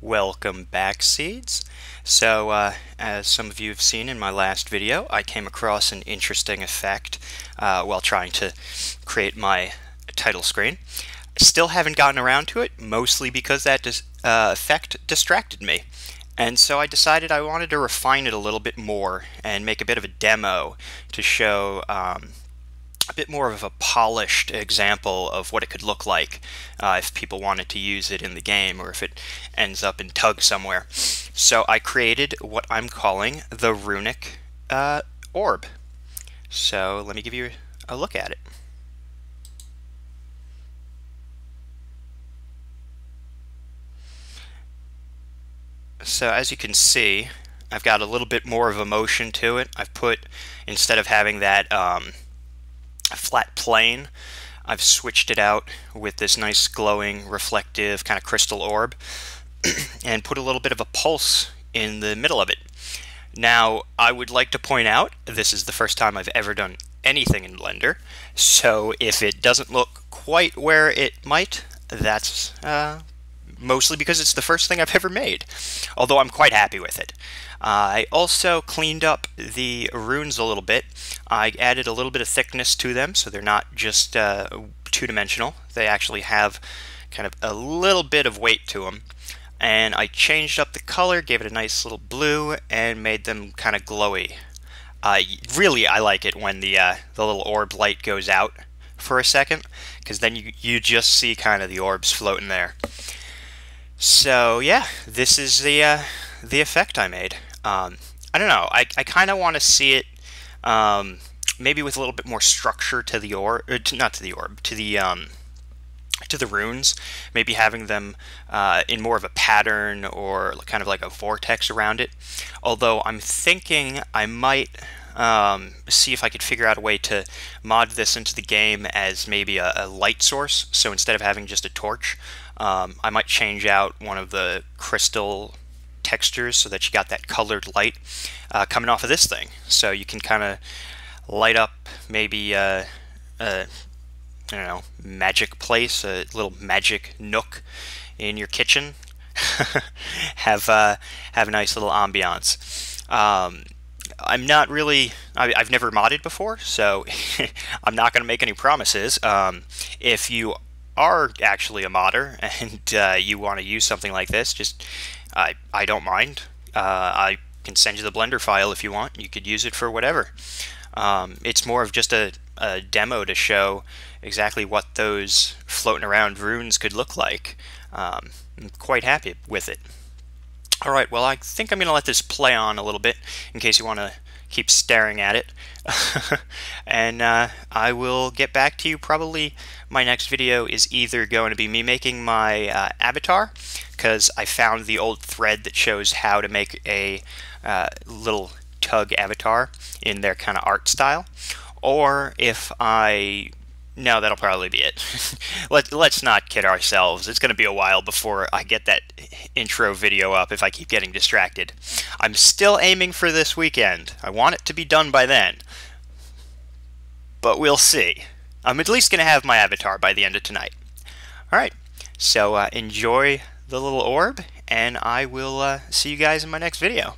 Welcome back, Seeds. So, as some of you have seen in my last video, I came across an interesting effect while trying to create my title screen. I still haven't gotten around to it, mostly because that effect distracted me. And so I decided I wanted to refine it a little bit more and make a bit of a demo to show a bit more of a polished example of what it could look like if people wanted to use it in the game or if it ends up in Tug somewhere. So I created what I'm calling the Runic Orb. So let me give you a look at it. So as you can see, I've got a little bit more of a motion to it. I've put, instead of having that flat plane, I've switched it out with this nice glowing reflective kind of crystal orb and put a little bit of a pulse in the middle of it. Now I would like to point out this is the first time I've ever done anything in Blender, so if it doesn't look quite where it might, that's mostly because it's the first thing I've ever made, although I'm quite happy with it. I also cleaned up the runes a little bit. I added a little bit of thickness to them so they're not just two-dimensional. They actually have kind of a little bit of weight to them. And I changed up the color, gave it a nice little blue, and made them kind of glowy. Really, I like it when the little orb light goes out for a second, because then you just see kind of the orbs floating there. So yeah, this is the effect I made. I don't know. I kind of want to see it maybe with a little bit more structure to the orb, not to the orb, to the runes. Maybe having them in more of a pattern or kind of like a vortex around it. Although I'm thinking I might see if I could figure out a way to mod this into the game as maybe a light source. So instead of having just a torch, I might change out one of the crystal textures so that you got that colored light coming off of this thing. So you can kind of light up maybe I don't know, magic place, a little magic nook in your kitchen. have a nice little ambiance. I'm not really, I've never modded before, so I'm not going to make any promises. If you are actually a modder and you want to use something like this, just I don't mind. I can send you the Blender file if you want. You could use it for whatever. It's more of just a demo to show exactly what those floating around runes could look like. I'm quite happy with it. Alright, well, I think I'm going to let this play on a little bit in case you want to keep staring at it. And I will get back to you. Probably my next video is either going to be me making my avatar, because I found the old thread that shows how to make a little Tug avatar in their kind of art style, or if no, that'll probably be it. Let's not kid ourselves. It's going to be a while before I get that intro video up if I keep getting distracted. I'm still aiming for this weekend. I want it to be done by then. But we'll see. I'm at least going to have my avatar by the end of tonight. Alright, so enjoy the little orb, and I will see you guys in my next video.